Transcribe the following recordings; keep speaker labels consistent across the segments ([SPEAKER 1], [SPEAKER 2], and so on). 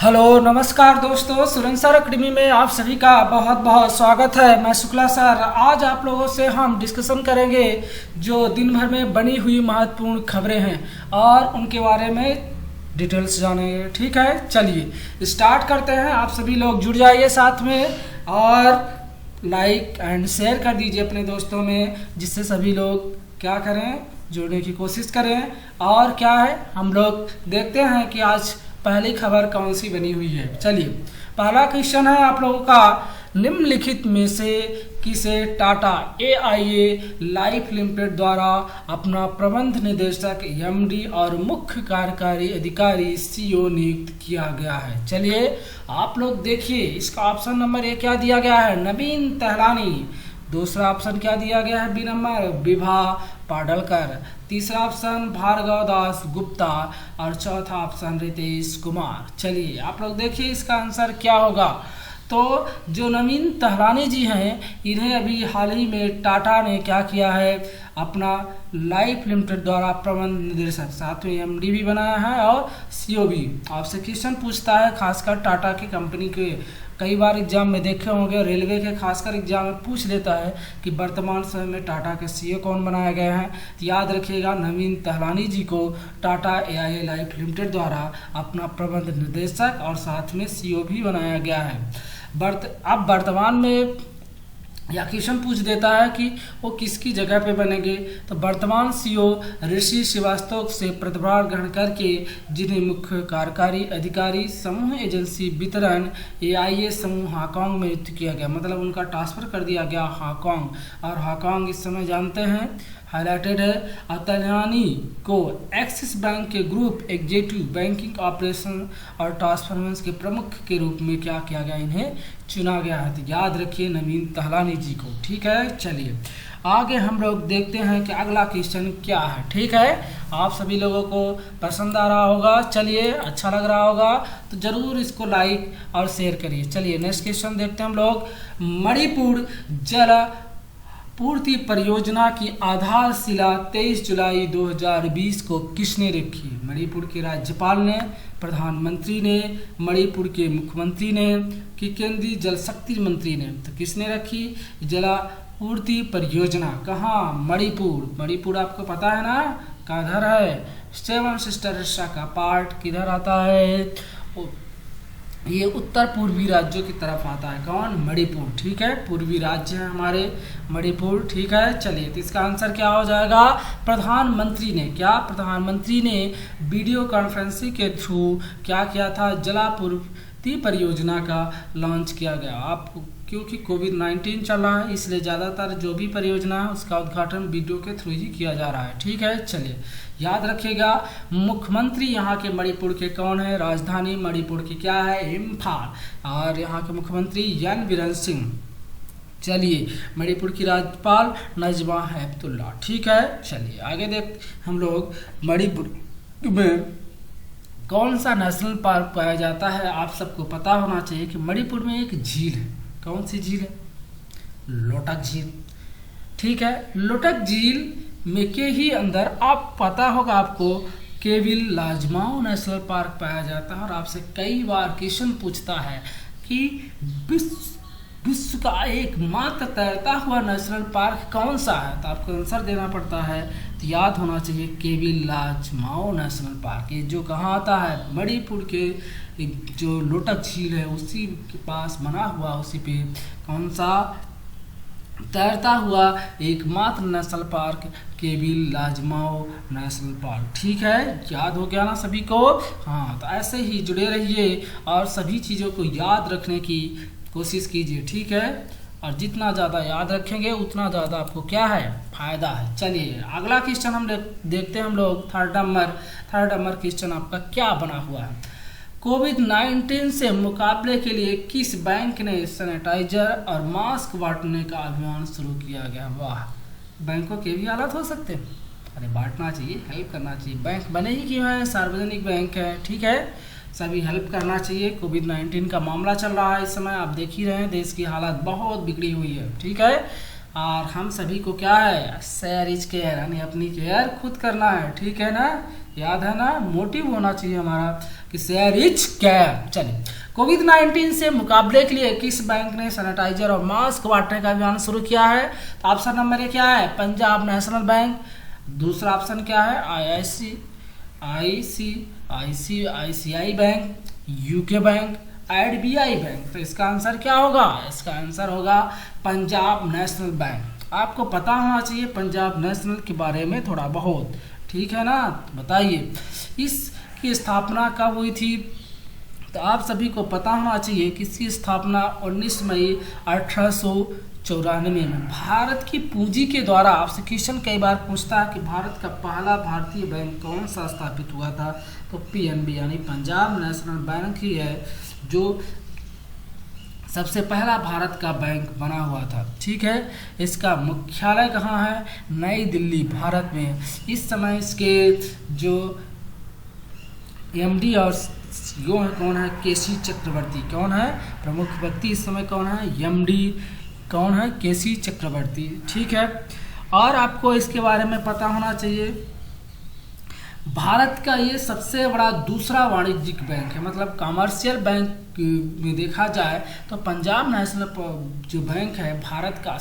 [SPEAKER 1] Hello नमस्कार दोस्तों, सुरंसर academy में आप सभी का बहुत बहुत स्वागत है। मैं शुक्ला सर। आज आप लोगों से हम डिस्कशन करेंगे जो दिन भर में बनी हुई महत्वपूर्ण खबरें हैं और उनके बारे में डिटेल्स जानेंगे। ठीक है, चलिए स्टार्ट करते हैं। आप सभी लोग जुड़ जाइए साथ में और लाइक एंड शेयर कर दीजिए अपने दोस्तों में, जिससे सभी लोग क्या करें, जुड़ने की कोशिश करें। और क्या है, हम लोग देखते हैं कि आज पहली खबर कौन सी बनी हुई है। चलिए, पहला क्वेश्चन है आप लोगों का, निम्नलिखित में से किसे टाटा एआईए लाइफ लिमिटेड द्वारा अपना प्रबंध निदेशक एमडी और मुख्य कार्यकारी अधिकारी सीईओ नियुक्त किया गया है। चलिए आप लोग देखिए, इसका ऑप्शन नंबर ए क्या दिया गया है, नवीन तहलानी। दूसरा ऑप्शन क्या दिया गया है, बी नंबर विभा पाडलकर। तीसरा ऑप्शन भार्गव दास गुप्ता और चौथा ऑप्शन रितेश कुमार। चलिए आप लोग देखिए इसका आंसर क्या होगा। तो जो नवीन तहलानी जी हैं, इन्हें अभी हाल ही में टाटा ने क्या किया है, अपना लाइफ लिमिटेड द्वारा प्रबंध निदेशक, साथ में एमडी भी बनाया है और सीईओ भी। आपसे क्वेश्चन पूछता है, खासकर टाटा की कंपनी के कई बार एग्जाम में देखे होंगे, रेलवे के खासकर एग्जाम में पूछ लेता है कि वर्तमान समय में टाटा के सीईओ कौन बनाए गए हैं। तो याद रखिएगा, नवीन तहलानी जी को टाटा एआईए लाइफ लिमिटेड द्वारा अपना प्रबंध निदेशक और साथ में सीईओ भी बनाया गया है। अब वर्तमान में या क्वेश्चन पूछ देता है कि वो किसकी जगह पे बनेंगे, तो वर्तमान सीईओ ऋषि श्रीवास्तव से पदभार ग्रहण करके जिन्हें मुख्य कार्यकारी अधिकारी समूह एजेंसी वितरण एआईए समूह हांगकांग में नियुक्त किया गया, मतलब उनका ट्रांसफर कर दिया गया हांगकांग। और हांगकांग इस समय जानते हैं हाईलाइटेड है। तहलानी को एक्सिस बैंक के ग्रुप एग्जीक्यूटिव बैंकिंग ऑपरेशन और ट्रांसफॉर्मेंस के प्रमुख के रूप में क्या किया गया, इन्हें चुना गया है। तो याद रखिए नवीन तहलानी जी को। ठीक है, चलिए आगे हम लोग देखते हैं कि अगला क्वेश्चन क्या है। ठीक है, आप सभी लोगों को पसंद आ रहा होगा, चलिए अच्छा लग रहा होगा तो जरूर इसको लाइक और शेयर करिए। चलिए नेक्स्ट क्वेश्चन देखते हैं हम लोग। मणिपुर जल पूर्ति परियोजना की आधारशिला 23 जुलाई 2020 को किसने रखी? मणिपुर के राज्यपाल ने, प्रधानमंत्री ने, मणिपुर के मुख्यमंत्री ने कि केंद्रीय जल शक्ति मंत्री ने? तो किसने रखी जला पूर्ति परियोजना? कहाँ? मणिपुर। मणिपुर आपको पता है ना किधर है, सेवन सिस्टर का पार्ट किधर आता है, ये उत्तर पूर्वी राज्यों की तरफ आता है। कौन? मणिपुर। ठीक है, पूर्वी राज्य है हमारे मणिपुर। ठीक है, चलिए तो इसका आंसर क्या हो जाएगा, प्रधानमंत्री ने। क्या? प्रधानमंत्री ने वीडियो कॉन्फ्रेंसिंग के थ्रू क्या किया था, जलापूर्ति परियोजना का लॉन्च किया गया। आपको क्योंकि कोविड-19 चल रहा है, इसलिए ज़्यादातर जो भी परियोजना है उसका उद्घाटन वीडियो के थ्रू ही किया जा रहा है। ठीक है, चलिए याद रखिएगा मुख्यमंत्री यहाँ के मणिपुर के कौन है, राजधानी मणिपुर की क्या है, इम्फाल। और यहाँ के मुख्यमंत्री एन बीरेन सिंह। चलिए मणिपुर की राज्यपाल नजमा हेपतुल्ला। ठीक है, चलिए आगे देख हम लोग मणिपुर में कौन सा नेशनल पार्क पाया जाता है। आप सबको पता होना चाहिए कि मणिपुर में एक झील है। कौन सी झील है? लोटक झील। ठीक है, लोटक झील में के ही अंदर आप पता होगा आपको केविल लाजमाओ नेशनल पार्क पाया जाता है। और आपसे कई बार क्वेश्चन पूछता है कि विश्व का एकमात्र तैरता हुआ नेशनल पार्क कौन सा है, तो आपको आंसर देना पड़ता है। तो याद होना चाहिए केविल लाजमाओ नेशनल पार्क। ये जो कहाँ आता है, मणिपुर के जो लोटक झील है उसी के पास बना हुआ, उसी पे कौन सा तैरता हुआ एकमात्र नेशनल पार्क, केविल लाजमाओ नेशनल पार्क। ठीक है, याद हो गया ना सभी को? हाँ, तो ऐसे ही जुड़े रहिए और सभी चीज़ों को याद रखने की कोशिश कीजिए। ठीक है, और जितना ज़्यादा याद रखेंगे उतना ज़्यादा आपको क्या है, फायदा है। चलिए अगला क्वेश्चन हम देखते हैं हम लोग। थर्ड नंबर क्वेश्चन आपका क्या बना हुआ है, कोविड-19 से मुकाबले के लिए किस बैंक ने सैनिटाइजर और मास्क बांटने का अभियान शुरू किया गया? वाह, बैंकों के भी हालत हो सकते हैं। अरे बांटना चाहिए, हेल्प करना चाहिए। बैंक बने ही क्यों है, सार्वजनिक बैंक है। ठीक है, सभी हेल्प करना चाहिए। कोविड-19 का मामला चल रहा है इस समय, आप देख ही रहे हैं देश की हालत बहुत बिगड़ी हुई है। ठीक है, और हम सभी को क्या है, शेयर इज केयर, यानी अपनी केयर खुद करना है। ठीक है ना, याद है ना, मोटिव होना चाहिए हमारा कि शेयर इज केयर। चलिए, कोविड-19 से मुकाबले के लिए किस बैंक ने सैनिटाइजर और मास्क बांटने का अभियान शुरू किया है? तो ऑप्शन नंबर ए क्या है, पंजाब नेशनल बैंक। दूसरा ऑप्शन क्या है, ICICI bank, UK bank, RBI bank. तो इसका आंसर क्या होगा, इसका आंसर होगा पंजाब नेशनल बैंक। आपको पता होना चाहिए पंजाब नेशनल के बारे में थोड़ा बहुत, ठीक है ना। बताइए इसकी स्थापना कब हुई थी? तो आप सभी को पता होना चाहिए कि इसकी स्थापना 19 मई 1894 में। भारत की पूंजी के द्वारा, आपसे क्वेश्चन कई बार पूछता है कि भारत का पहला भारतीय बैंक कौन सा स्थापित हुआ था? तो पीएनबी यानी पंजाब नेशनल बैंक ही है जो सबसे पहला भारत का बैंक बना हुआ था। ठीक है, इसका मुख्यालय कहाँ है? नई दिल्ली, भारत में। इस समय इसके जो एमडी और सीईओ है कौन है? केसी चक्रवर्ती। कौन है प्रमुख व्यक्ति इस समय? कौन है एमडी? कौन है? केसी चक्रवर्ती। ठीक है, और आपको इसके बारे में पता होना चाहिए भारत का ये सबसे बड़ा दूसरा वाणिज्यिक बैंक है। मतलब कमर्शियल बैंक में देखा जाए तो पंजाब नेशनल जो बैंक है भारत का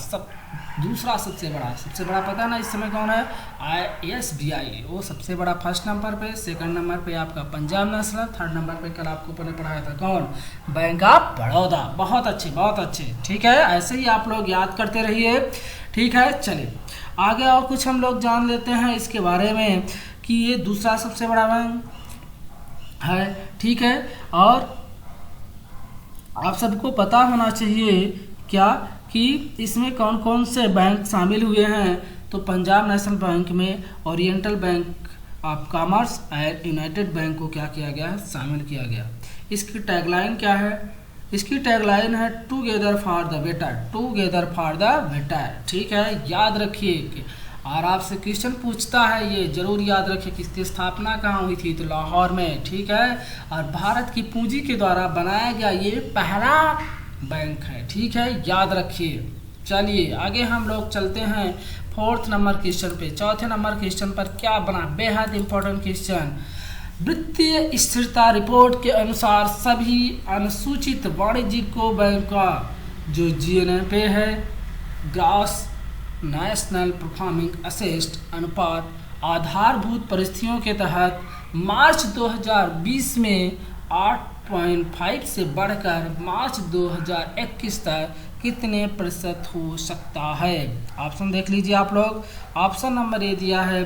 [SPEAKER 1] दूसरा सबसे बड़ा पता ना इस समय कौन है? एसबीआई, वो सबसे बड़ा फर्स्ट नंबर पे। सेकंड नंबर पे आपका पंजाब नेशनल, थर्ड नंबर पे कल आपको पढ़ाया था कौन? Bank of Baroda. बहुत अच्छे, बहुत अच्छे। ठीक है, ऐसे ही आप लोग याद करते रहिए। ठीक है, चलिए आगे और कुछ हम लोग जान लेते हैं इसके बारे में कि ये दूसरा सबसे बड़ा बैंक है। ठीक है, और आप सबको पता होना चाहिए क्या कि इसमें कौन कौन से बैंक शामिल हुए हैं? तो पंजाब नेशनल बैंक में ओरिएंटल बैंक ऑफ कॉमर्स और यूनाइटेड बैंक को क्या किया गया है? शामिल किया गया। इसकी टैगलाइन क्या है? इसकी टैगलाइन है together for the better, together for the better. ठीक है, याद रखिए। और आपसे क्वेश्चन पूछता है, ये जरूर याद रखिए कि इसकी स्थापना कहाँ हुई थी? तो लाहौर में। ठीक है, और भारत की पूंजी के द्वारा बनाया गया ये पहला बैंक है। ठीक है, याद रखिए। चलिए आगे हम लोग चलते हैं फोर्थ नंबर क्वेश्चन पे। चौथे नंबर क्वेश्चन पर क्या बना? बेहद इंपॉर्टेंट क्वेश्चन। वित्तीय स्थिरता रिपोर्ट के अनुसार सभी अनुसूचित वाणिज्यिक बैंक का जो जीएनपी है, ग्रॉस नेशनल परफॉर्मिंग असेट अनुपात, आधारभूत परिस्थितियों के तहत मार्च 2020 में 8.5 से बढ़कर मार्च 2021 तक कितने प्रतिशत हो सकता है? ऑप्शन देख लीजिए आप लोग। ऑप्शन नंबर ए दिया है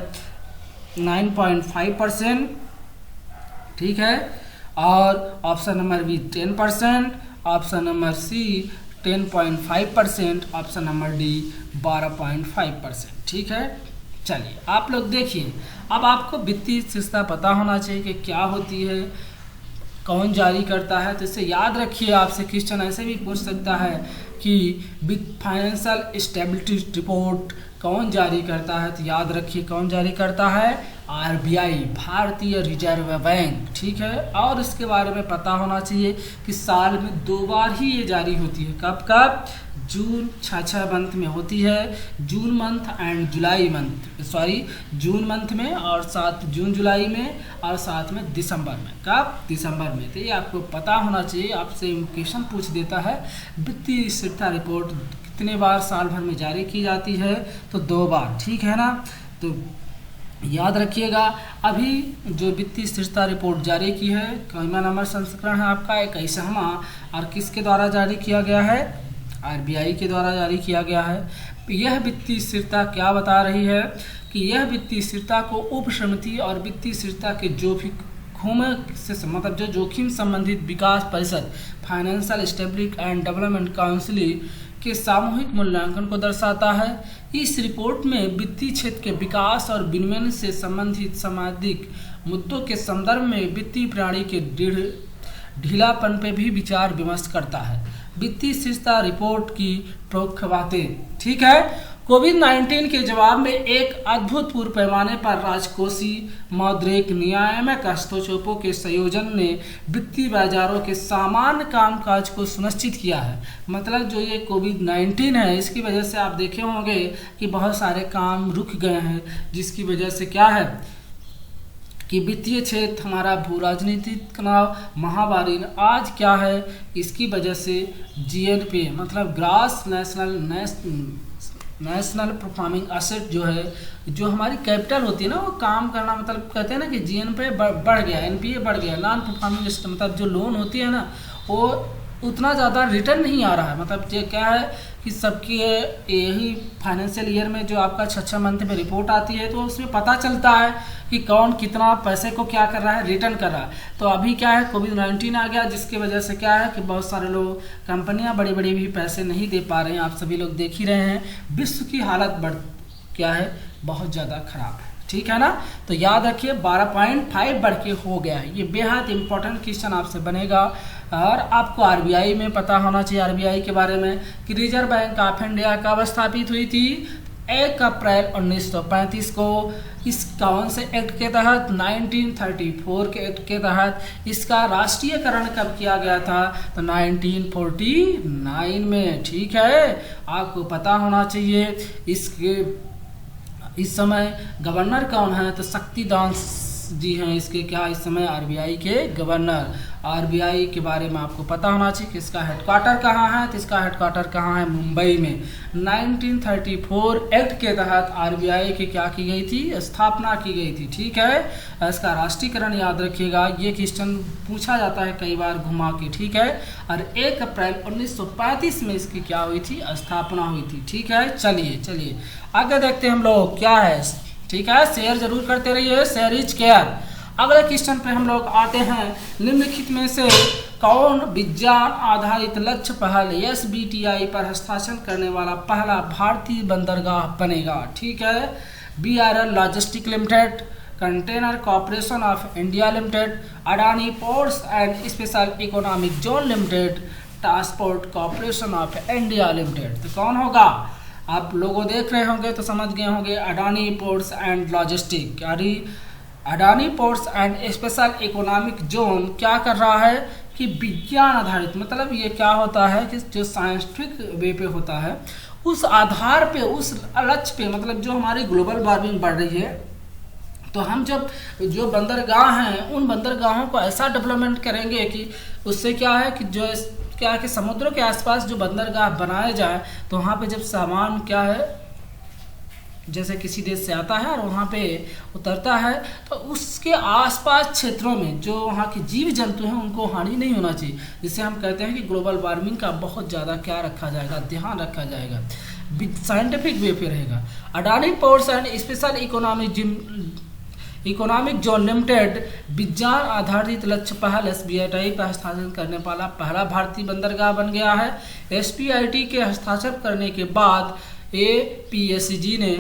[SPEAKER 1] 9.5%। ठीक है, और option number B 10%, option number C 10.5%, option number D 12.5%। ठीक है, चलिए आप लोग देखिए। अब आपको वित्तीय स्थिरता पता होना चाहिए कि क्या होती है, कौन जारी करता है। तो इसे याद रखिए। आपसे क्वेश्चन ऐसे भी पूछ सकता है कि फाइनेंशियल स्टेबिलिटी रिपोर्ट कौन जारी करता है? तो याद रखिए कौन जारी करता है? आरबीआई, भारतीय रिजर्व बैंक। ठीक है, और इसके बारे में पता होना चाहिए कि साल में 2 बार ही ये जारी होती है। कब कब? जून 6 मंथ में होती है, June month and July month, June month में और साथ जून जुलाई में और साथ में दिसंबर में। कब? दिसंबर में। तो ये आपको पता होना चाहिए। आपसे क्वेश्चन पूछ देता है वित्तीय स्थिरता रिपोर्ट कितने बार साल भर में जारी की जाती है? तो 2 बार। ठीक है ना, तो याद रखिएगा। अभी जो वित्तीय स्थिरता रिपोर्ट जारी की है, कौन नंबर संस्करण है आपका? 21वां, और किसके द्वारा जारी किया गया है? आरबीआई के द्वारा जारी किया गया है। यह वित्तीय स्थिरता क्या बता रही है कि यह वित्तीय स्थिरता को उपसमिति और वित्तीय स्थिरता के जो जोखिम संबंधित विकास परिषद, financial stability and development council के सामूहिक मूल्यांकन को दर्शाता है। इस रिपोर्ट में वित्तीय क्षेत्र के विकास और विनियमन से संबंधित सामाजिक मुद्दों के संदर्भ में वित्तीय प्रणाली के ढीलापन पर भी विचार विमर्श करता है। वित्तीय स्थिरता रिपोर्ट की प्रमुख बातें। ठीक है, कोविड-19 के जवाब में एक अभूतपूर्व पैमाने पर राजकोषीय मौद्रिक नियामक हस्तक्षेपों के संयोजन ने वित्तीय बाजारों के सामान्य कामकाज को सुनिश्चित किया है। मतलब जो ये कोविड-19 है, इसकी वजह से आप देखे होंगे कि बहुत सारे काम रुक गए हैं, जिसकी वजह से क्या है कि वित्तीय क्षेत्र हमारा भू राजनीतिक तनाव, महामारी आज क्या है, इसकी वजह से जीएनपी मतलब ग्रास नेशनल परफॉर्मिंग एसेट जो है, जो हमारी कैपिटल होती है ना, वो काम करना, मतलब कहते हैं ना कि जीएनपी बढ़ गया, एनपीए बढ़ गया, नॉन परफॉर्मिंग एसेट मतलब जो लोन होती है ना, वो उतना ज़्यादा रिटर्न नहीं आ रहा है। मतलब ये क्या है कि सबकी यही फाइनेंशियल ईयर में जो आपका 6 मंथ में रिपोर्ट आती है, तो उसमें पता चलता है कि कौन कितना पैसे को क्या कर रहा है, रिटर्न कर रहा है। तो अभी क्या है, कोविड-19 आ गया, जिसकी वजह से क्या है कि बहुत सारे लोग, कंपनियां बड़ी बड़ी भी पैसे नहीं दे पा रहे हैं। आप सभी लोग देख ही रहे हैं, विश्व की हालत क्या है, बहुत ज़्यादा खराब है। ठीक है ना। तो याद रखिए 12.5 बढ़ के हो गया है। ये बेहद इंपॉर्टेंट क्वेश्चन आपसे बनेगा। और आपको आरबीआई में पता होना चाहिए, आरबीआई के बारे में, कि रिजर्व बैंक ऑफ इंडिया कब स्थापित हुई थी, 1 अप्रैल 1935 को। इस कौन से एक्ट के तहत, 1934 के एक्ट के तहत। इसका राष्ट्रीयकरण कब किया गया था, तो 1949 में। ठीक है, आपको पता होना चाहिए। इस समय गवर्नर कौन है, तो शक्तिदास जी हैं इसके क्या इस समय आरबीआई के गवर्नर। आरबीआई के बारे में आपको पता होना चाहिए कि इसका हेडक्वार्टर कहाँ है, तो इसका हेडक्वार्टर कहाँ है, मुंबई में। 1934 एक्ट के तहत आरबीआई की क्या की गई थी, स्थापना की गई थी। ठीक है, इसका राष्ट्रीयकरण याद रखिएगा, ये क्वेश्चन पूछा जाता है कई बार घुमा के। ठीक है, और 1 अप्रैल 1935 में इसकी क्या हुई थी, स्थापना हुई थी। ठीक है, चलिए आगे देखते हैं हम लोग क्या है। ठीक है, शेयर जरूर करते रहिए, शेयर इज केयर। अगले क्वेश्चन पे हम लोग आते हैं। निम्नलिखित में से कौन विज्ञान आधारित लक्ष्य पहल एसबीटीआई पर हस्ताक्षर करने वाला पहला भारतीय बंदरगाह बनेगा। ठीक है, BRL logistic limited, container corporation of India limited, Adani ports and special economic zone limited, transport corporation of India limited. तो कौन होगा, आप लोगों देख रहे होंगे तो समझ गए होंगे, Adani ports and logistic. Adani ports and special economic zone क्या कर रहा है कि विज्ञान आधारित, मतलब ये क्या होता है कि जो साइंटिफिक वे पे होता है, उस आधार पे, उस लक्ष्य पे, मतलब जो हमारी ग्लोबल वार्मिंग बढ़ रही है, तो हम जब जो बंदरगाह हैं, उन बंदरगाहों को ऐसा डेवलपमेंट करेंगे कि उससे क्या है कि जो क्या है कि समुद्रों के आसपास जो बंदरगाह बनाए जाए, तो वहाँ पे जब सामान क्या है, जैसे किसी देश से आता है और वहाँ पे उतरता है, तो उसके आसपास क्षेत्रों में जो वहाँ के जीव जंतु हैं उनको हानि नहीं होना चाहिए। जिससे हम कहते हैं कि ग्लोबल वार्मिंग का बहुत ज़्यादा क्या रखा जाएगा, ध्यान रखा जाएगा, साइंटिफिक वे पे रहेगा। Adani ports and special economic zone limited विज्ञान आधारित लक्ष्य पहल एसबीआईटी पर हस्ताक्षर करने वाला पहला भारतीय बंदरगाह बन गया है। एसबीआईटी के हस्ताक्षर करने के बाद एपीएसजी ने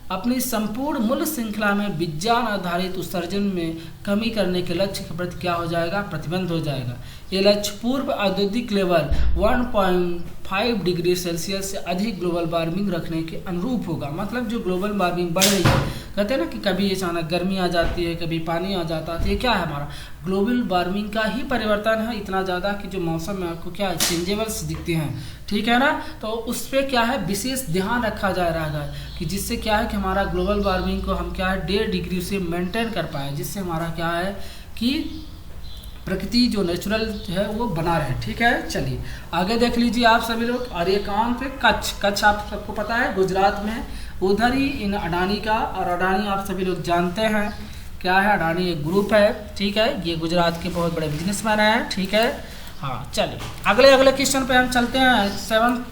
[SPEAKER 1] अपनी संपूर्ण मूल्य श्रृंखला में विज्ञान आधारित उत्सर्जन में कमी करने के लक्ष्य के प्रति क्या हो जाएगा, प्रतिबद्ध हो जाएगा। ये लक्ष्य पूर्व औद्योगिक लेवल 1.5 डिग्री सेल्सियस से अधिक ग्लोबल वार्मिंग रखने के अनुरूप होगा। मतलब जो ग्लोबल वार्मिंग बढ़ रही है, कहते हैं ना कि कभी अचानक गर्मी आ जाती है, कभी पानी आ जाता है, तो ये क्या है, हमारा ग्लोबल वार्मिंग का ही परिवर्तन है इतना ज़्यादा कि जो मौसम में आपको क्या चेंजेबल्स दिखते हैं। ठीक है ना, तो उस पर क्या है विशेष ध्यान रखा जा रहा है कि जिससे क्या है कि हमारा ग्लोबल वार्मिंग को हम क्या है 1.5 डिग्री से मेंटेन कर पाए, जिससे हमारा क्या है कि प्रकृति जो नेचुरल है वो बना रहे। ठीक है, चलिए आगे देख लीजिए आप सभी लोग। और ये कहाँ पे, कच्छ आप सबको पता है गुजरात में, उधर ही इन अडानी का, और अडानी आप सभी लोग जानते हैं क्या है, अडानी एक ग्रुप है। ठीक है, ये गुजरात के बहुत बड़े बिजनेसमैन हैं। ठीक है, हाँ चलिए अगले क्वेश्चन पे हम चलते हैं।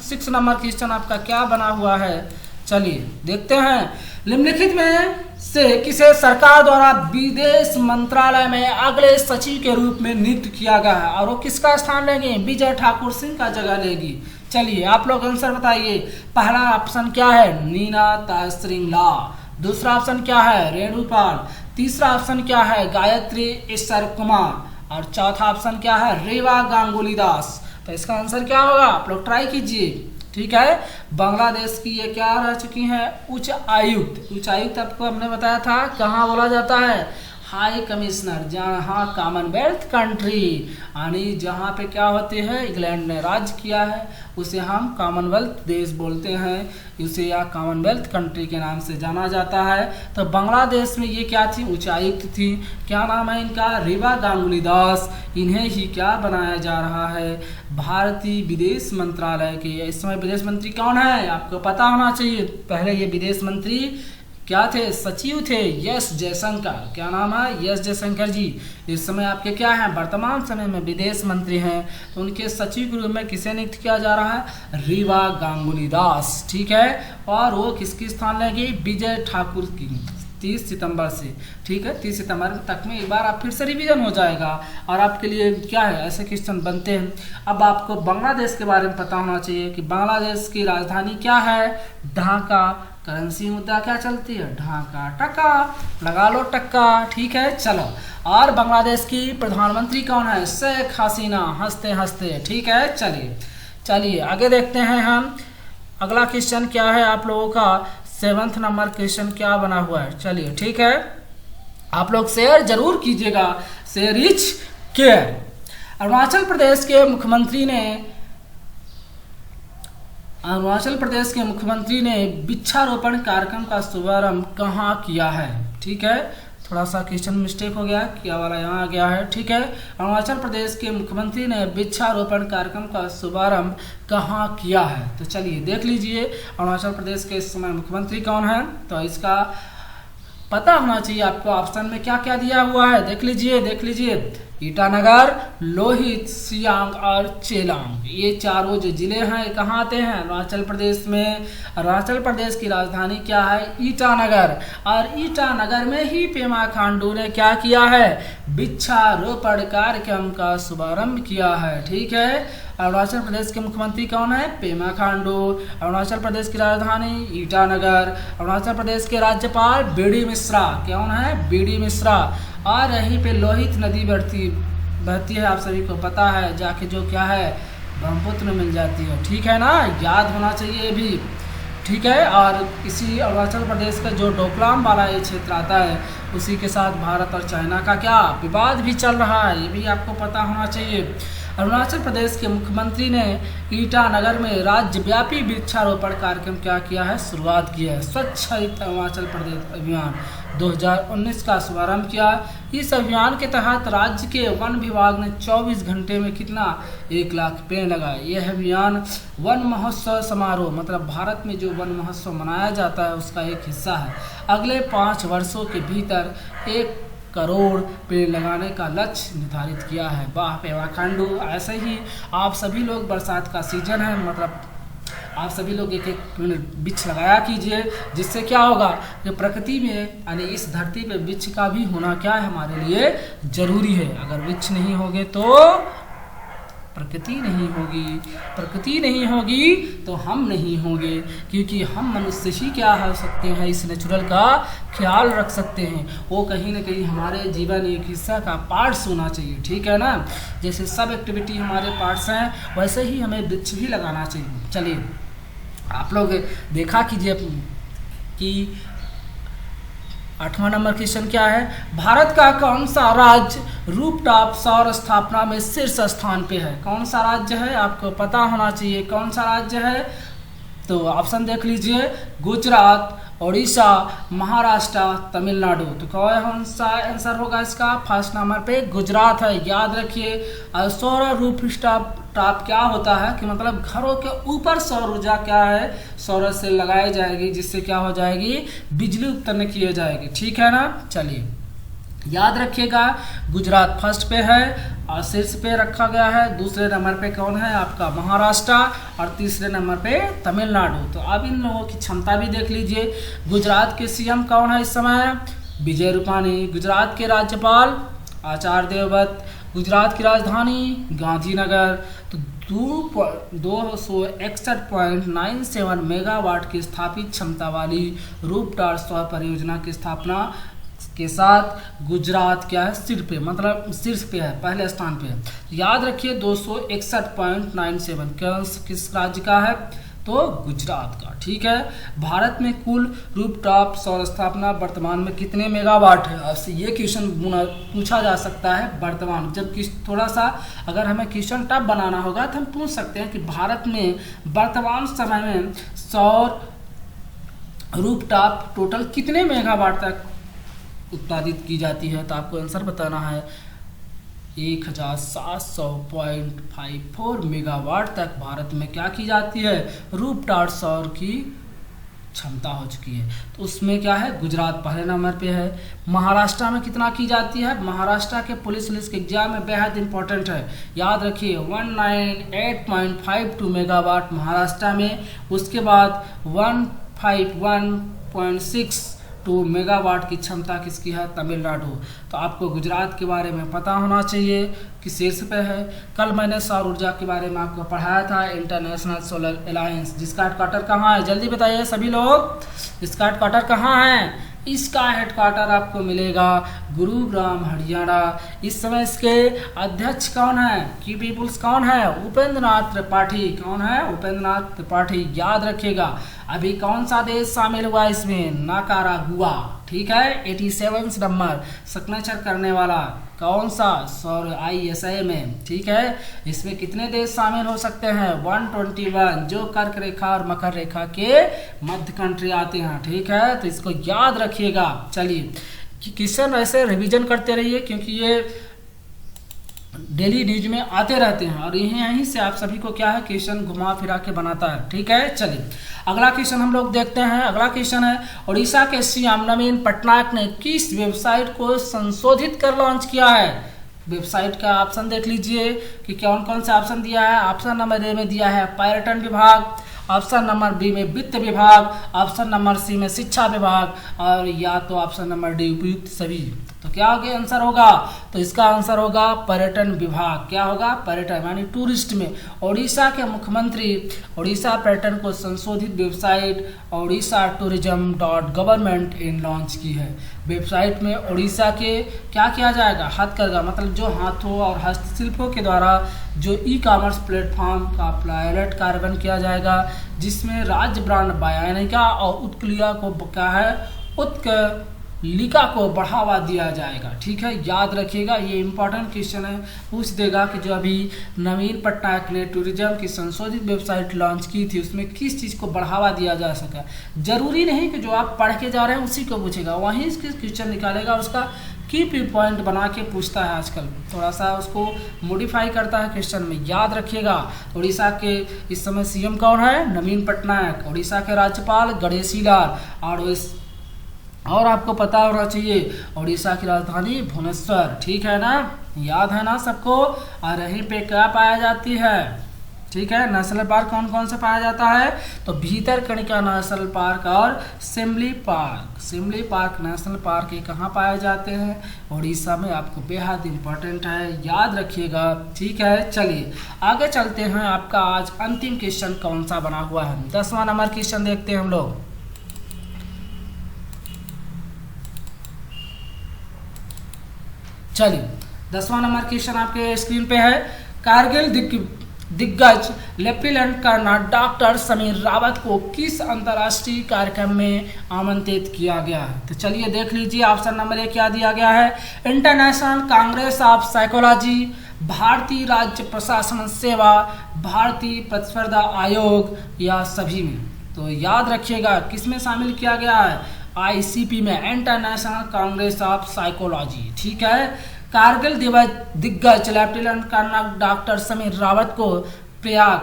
[SPEAKER 1] 6 नंबर क्वेश्चन आपका क्या बना हुआ है, चलिए देखते हैं। निम्नलिखित में से किसे सरकार द्वारा विदेश मंत्रालय में अगले सचिव के रूप में नियुक्त किया गया है, और वो किसका स्थान लेंगे, विजय ठाकुर सिंह का जगह लेगी। चलिए आप लोग आंसर बताइए। पहला ऑप्शन क्या है, नीना तासरिंगला। दूसरा ऑप्शन क्या है, रेणुपाल। तीसरा ऑप्शन क्या है, गायत्री ईश्वर कुमार। और चौथा ऑप्शन क्या है, रेवा गांगुली दास। तो इसका आंसर क्या होगा, आप लोग ट्राई कीजिए। ठीक है। बांग्लादेश की ये क्या रह चुकी हैं, उच्च आयुक्त। उच्च आयुक्त आपको हमने बताया था कहाँ बोला जाता है, हाई कमिश्नर, जहाँ कॉमनवेल्थ कंट्री, यानी जहाँ पे क्या होते हैं, इंग्लैंड ने राज्य किया है उसे हम कॉमनवेल्थ देश बोलते हैं, उसे या कॉमनवेल्थ कंट्री के नाम से जाना जाता है। तो बांग्लादेश में ये क्या थी, उच्चायुक्त थी। क्या नाम है इनका, रीवा गांगुली दास। इन्हें ही क्या बनाया जा रहा है, भारतीय विदेश मंत्रालय के इस समय विदेश मंत्री कौन है, आपको पता होना चाहिए। पहले ये विदेश मंत्री क्या थे, सचिव थे एस जयशंकर। क्या नाम है, एस जयशंकर जी। इस समय आपके क्या हैं, वर्तमान समय में विदेश मंत्री हैं। तो उनके सचिव के रूप में किसे नियुक्त किया जा रहा है, रीवा गांगुली दास। ठीक है, और वो किसकी स्थान लेंगे, विजय ठाकुर की, 30 सितंबर से। ठीक है, 30 सितंबर तक में एक बार आप फिर से रिवीजन हो जाएगा और आपके लिए क्या है, ऐसे क्वेश्चन बनते हैं। अब आपको बांग्लादेश के बारे में पता होना चाहिए कि बांग्लादेश की राजधानी क्या है, ढाका। करेंसी मुद्रा क्या चलती है, ढाका टका, लगा लो टक्का। ठीक है, चलो। और बांग्लादेश की प्रधानमंत्री कौन है, शेख हसीना, हंसते हंसते। ठीक है, चलिए आगे देखते हैं हम। अगला क्वेश्चन क्या है आप लोगों का, 7th नंबर क्वेश्चन क्या बना हुआ है। चलिए ठीक है, आप लोग शेयर जरूर कीजिएगा, share is care. Arunachal Pradesh के मुख्यमंत्री ने वृक्षारोपण कार्यक्रम का शुभारंभ कहाँ किया है। ठीक है, थोड़ा सा क्वेश्चन मिस्टेक हो गया, क्या वाला यहाँ आ गया है। ठीक है, अरुणाचल प्रदेश के मुख्यमंत्री ने वृक्षारोपण कार्यक्रम का शुभारंभ कहाँ किया है। तो चलिए देख लीजिए, अरुणाचल प्रदेश के इस समय मुख्यमंत्री कौन है, तो इसका पता होना चाहिए आपको। ऑप्शन में क्या क्या दिया हुआ है, देख लीजिए। ईटानगर, लोहित, सियांग और चेलांग, ये चारों जो जिले हैं कहाँ आते हैं, अरुणाचल प्रदेश में। अरुणाचल प्रदेश की राजधानी क्या है, ईटानगर। और ईटानगर में ही पेमा खांडू ने क्या किया है, वृक्षारोपण कार्यक्रम का शुभारंभ किया है। ठीक है, अरुणाचल प्रदेश के मुख्यमंत्री कौन है, पेमा खांडू। अरुणाचल प्रदेश की राजधानी ईटानगर। अरुणाचल प्रदेश के राज्यपाल बीडी मिश्रा, कौन है, बीडी मिश्रा। और यहीं पे लोहित नदी बहती है, आप सभी को पता है, जाके जो क्या है, ब्रह्मपुत्र में मिल जाती है। ठीक है ना, याद होना चाहिए ये भी। ठीक है, और इसी अरुणाचल प्रदेश का जो डोकलाम वाला ये क्षेत्र आता है, उसी के साथ भारत और चाइना का क्या विवाद भी चल रहा है, ये भी आपको पता होना चाहिए। अरुणाचल प्रदेश के मुख्यमंत्री ने ईटानगर में राज्यव्यापी वृक्षारोपण कार्यक्रम क्या किया है, शुरुआत की है। स्वच्छ अरुणाचल प्रदेश अभियान 2019 का शुभारंभ किया। इस अभियान के तहत राज्य के वन विभाग ने 24 घंटे में कितना, 1 लाख पेड़ लगाए। यह अभियान वन महोत्सव समारोह, मतलब भारत में जो वन महोत्सव मनाया जाता है उसका एक हिस्सा है। अगले 5 वर्षों के भीतर 1 करोड़ पेड़ लगाने का लक्ष्य निर्धारित किया है। वाह पेमा खांडू। ऐसे ही आप सभी लोग, बरसात का सीजन है, मतलब आप सभी लोग एक वृक्ष लगाया कीजिए, जिससे क्या होगा कि प्रकृति में, यानी इस धरती पे वृक्ष का भी होना क्या है, हमारे लिए जरूरी है। अगर वृक्ष नहीं होंगे तो प्रकृति नहीं होगी तो हम नहीं होंगे, क्योंकि हम मनुष्य ही क्या हो सकते हैं, इस नेचुरल का ख्याल रख सकते हैं। वो कहीं ना कहीं हमारे जीवन एक हिस्सा का पार्ट्स होना चाहिए। ठीक है ना, जैसे सब एक्टिविटी हमारे पार्ट्स हैं, वैसे ही हमें वृक्ष भी लगाना चाहिए। चलिए आप लोग देखा कीजिए कि 8वां नंबर क्वेश्चन क्या है, भारत का कौन सा राज्य रूफटॉप सौर स्थापना में शीर्ष स्थान पे है। कौन सा राज्य है, आपको पता होना चाहिए कौन सा राज्य है। तो ऑप्शन देख लीजिए, गुजरात, उड़ीसा, महाराष्ट्र, तमिलनाडु। तो कौन सा आंसर होगा इसका, फर्स्ट नंबर पे गुजरात है। याद रखिए, सौर रूफटॉप क्या होता है कि मतलब घरों के ऊपर सौर ऊर्जा क्या है, सौर से लगाई जाएगी, जिससे क्या हो जाएगी, बिजली उत्पन्न की जाएगी। ठीक है ना, चलिए याद रखिएगा, गुजरात फर्स्ट पे है और शीर्ष पे रखा गया है। दूसरे नंबर पे कौन है आपका, महाराष्ट्र, और तीसरे नंबर पे तमिलनाडु। तो अब इन लोगों की क्षमता भी देख लीजिए। गुजरात के सीएम कौन है इस समय, विजय रूपाणी। गुजरात के राज्यपाल आचार्य देवव्रत। गुजरात की राजधानी गांधीनगर। तो 261.97 मेगावाट की स्थापित क्षमता वाली रूफटॉप सौर परियोजना की स्थापना के साथ गुजरात क्या है, शीर्ष पे, मतलब शीर्ष पे है, पहले स्थान पे है। याद रखिए 261.97 किस राज्य का है, तो गुजरात का। ठीक है, भारत में कुल रूफटॉप सौर स्थापना वर्तमान में कितने मेगावाट है? आपसे ये क्वेश्चन पूछा जा सकता है वर्तमान। जब थोड़ा सा अगर हमें क्वेश्चन टफ बनाना होगा तो हम पूछ सकते हैं कि भारत में वर्तमान समय में सौर रूफटॉप टोटल कितने मेगावाट तक उत्पादित की जाती है। तो आपको आंसर बताना है 1700.54 मेगावाट तक भारत में क्या की जाती है, रूफटॉप सौर की क्षमता हो चुकी है। तो उसमें क्या है, गुजरात पहले नंबर पे है। महाराष्ट्र में कितना की जाती है? महाराष्ट्र के पुलिस के एग्जाम में बेहद इंपॉर्टेंट है, याद रखिए 198.52 मेगावाट महाराष्ट्र में। उसके बाद 151.62 मेगावाट की क्षमता किसकी है, तमिलनाडु। तो आपको गुजरात के बारे में पता होना चाहिए कि शीर्ष पे है। कल मैंने सौर ऊर्जा के बारे में आपको पढ़ाया था, इंटरनेशनल सोलर अलायंस, जिसका हेडक्वार्टर कहाँ है, जल्दी बताइए सभी लोग, इसका हेडक्वार्टर कहाँ है? इसका हेडक्वार्टर आपको मिलेगा गुरुग्राम, हरियाणा। इस समय इसके अध्यक्ष कौन है, की पीपुल्स कौन है, उपेंद्र नाथ त्रिपाठी। कौन है, उपेंद्र नाथ त्रिपाठी। याद रखिएगा अभी कौन सा देश शामिल हुआ इसमें, निकारागुआ। ठीक है, 87 नंबर सिग्नेचर करने वाला कौन सा, सौर ISA में। ठीक है, इसमें कितने देश शामिल हो सकते हैं, 121, जो कर्क रेखा और मकर रेखा के मध्य कंट्री आते हैं। ठीक है, तो इसको याद रखिएगा। चलिए क्वेश्चन ऐसे रिवीजन करते रहिए क्योंकि ये डेली न्यूज में आते रहते हैं और यहीं से आप सभी को क्या है, क्वेश्चन घुमा फिरा के बनाता है। ठीक है, चलिए अगला क्वेश्चन हम लोग देखते हैं। अगला क्वेश्चन है, उड़ीसा के CM नवीन पटनायक ने किस वेबसाइट को संशोधित कर लॉन्च किया है? वेबसाइट का ऑप्शन देख लीजिए कि कौन कौन से ऑप्शन दिया है। ऑप्शन नंबर ए में दिया है पर्यटन विभाग, ऑप्शन नंबर बी में वित्त विभाग, ऑप्शन नंबर सी में शिक्षा विभाग, और या तो ऑप्शन नंबर डी उपयुक्त सभी। तो क्या होगा आंसर होगा, तो इसका आंसर होगा पर्यटन विभाग। क्या होगा, पर्यटन यानी टूरिस्ट में। उड़ीसा के मुख्यमंत्री उड़ीसा पर्यटन को संशोधित website Orissa tourism.government in launch की है। वेबसाइट में उड़ीसा के क्या किया जाएगा, हथकरघा मतलब जो हाथों और हस्तशिल्पों के द्वारा जो ई-कॉमर्स प्लेटफॉर्म का पायलट कार्यान्वयन किया जाएगा, जिसमें राज्य ब्रांड बयानिका और उत्कलिया को क्या है, उत्कलिका को बढ़ावा दिया जाएगा। ठीक है, याद रखिएगा ये इंपॉर्टेंट क्वेश्चन है, पूछ देगा कि जो अभी नवीन पटनायक ने टूरिज्म की संशोधित वेबसाइट लॉन्च की थी उसमें किस चीज़ को बढ़ावा दिया जा सका। जरूरी नहीं कि जो आप पढ़ के जा रहे हैं उसी को पूछेगा, वहीं इसके क्वेश्चन निकालेगा, उसका की पॉइंट बना के पूछता है। आजकल थोड़ा सा उसको मॉडिफाई करता है क्वेश्चन में, याद रखिएगा। उड़ीसा के इस समय CM कौन है, नवीन पटनायक। उड़ीसा के राज्यपाल गणेशी लाल, और आपको पता होना चाहिए उड़ीसा की राजधानी भुवनेश्वर। ठीक है ना, याद है ना सबको। और यहीं पे क्या पाया जाती है, ठीक है, नेशनल पार्क कौन कौन से पाया जाता है, तो भीतरकनिका नेशनल पार्क और सिमली पार्क नेशनल पार्क ये कहाँ पाए जाते हैं, उड़ीसा में। आपको बेहद इंपॉर्टेंट है, याद रखिएगा। ठीक है, चलिए आगे चलते हैं। आपका आज अंतिम क्वेश्चन कौन सा बना हुआ है, 10वां नंबर क्वेश्चन देखते हैं हम लोग। चलिए 10वां नंबर क्वेश्चन आपके स्क्रीन पे है। कारगिल दिग्गज lieutenant colonel doctor Sameer Rawat को किस अंतर्राष्ट्रीय कार्यक्रम में आमंत्रित किया गया है? तो चलिए देख लीजिए, ऑप्शन नंबर 1 क्या दिया गया है, इंटरनेशनल कांग्रेस ऑफ साइकोलॉजी, भारतीय राज्य प्रशासन सेवा, भारतीय प्रतिस्पर्धा आयोग, या सभी में। तो याद रखिएगा किस में शामिल किया गया है, ICP में, इंटरनेशनल कांग्रेस ऑफ साइकोलॉजी। ठीक है, कारगिल दिग्गज lieutenant colonel doctor Sameer Rawat को प्रयाग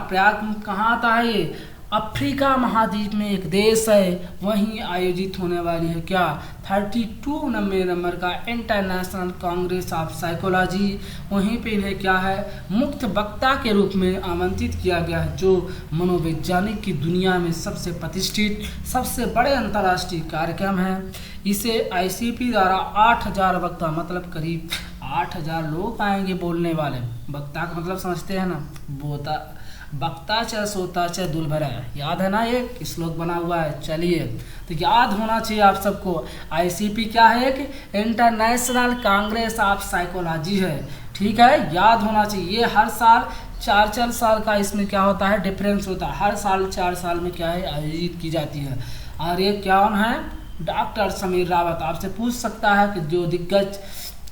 [SPEAKER 1] कहाँ आता है, ये अफ्रीका महाद्वीप में एक देश है, वहीं आयोजित होने वाली है क्या, 32 नंबर का इंटरनेशनल कांग्रेस ऑफ साइकोलॉजी। वहीं पे इन्हें क्या है, मुख्य वक्ता के रूप में आमंत्रित किया गया है, जो मनोवैज्ञानिक की दुनिया में सबसे प्रतिष्ठित सबसे बड़े अंतर्राष्ट्रीय कार्यक्रम है। इसे ICP द्वारा 8000 वक्ता मतलब करीब 8000 लोग आएंगे बोलने वाले। वक्ता का मतलब समझते हैं ना, वक्ता चाहे सोता चाहे दुल भरा है, याद है ना, ये श्लोक बना हुआ है। चलिए तो याद होना चाहिए आप सबको, ICP क्या है, कि इंटरनेशनल कांग्रेस ऑफ साइकोलॉजी है। ठीक है, याद होना चाहिए। ये हर साल 4 साल का इसमें क्या होता है, डिफरेंस होता है। हर साल 4 साल में क्या है, आयोजित की जाती है। और ये कौन है, डॉक्टर समीर रावत। आपसे पूछ सकता है कि जो दिग्गज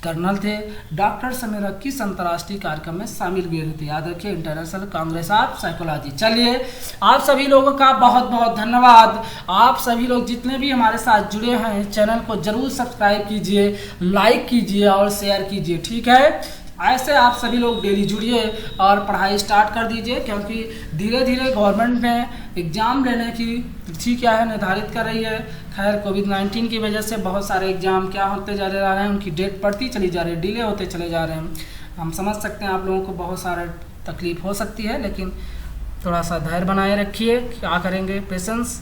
[SPEAKER 1] कर्नल थे डॉक्टर समीर रावत किस अंतर्राष्ट्रीय कार्यक्रम में शामिल हुए थे। याद रखिए, इंटरनेशनल कांग्रेस ऑफ साइकोलॉजी। चलिए, आप सभी लोगों का बहुत बहुत धन्यवाद। आप सभी लोग जितने भी हमारे साथ जुड़े हैं, चैनल को जरूर सब्सक्राइब कीजिए, लाइक कीजिए और शेयर कीजिए, ठीक है। ऐसे आप सभी लोग डेली जुड़िए और पढ़ाई स्टार्ट कर दीजिए, क्योंकि धीरे धीरे गवर्नमेंट में एग्ज़ाम लेने की तिथि क्या है, निर्धारित कर रही है। खैर, कोविड-19 की वजह से बहुत सारे एग्ज़ाम क्या होते जा रहे हैं, उनकी डेट बढ़ती चली जा रही है, डिले होते चले जा रहे हैं। हम समझ सकते हैं आप लोगों को बहुत सारा तकलीफ हो सकती है, लेकिन थोड़ा सा धैर्य बनाए रखिए। क्या करेंगे, पेशेंस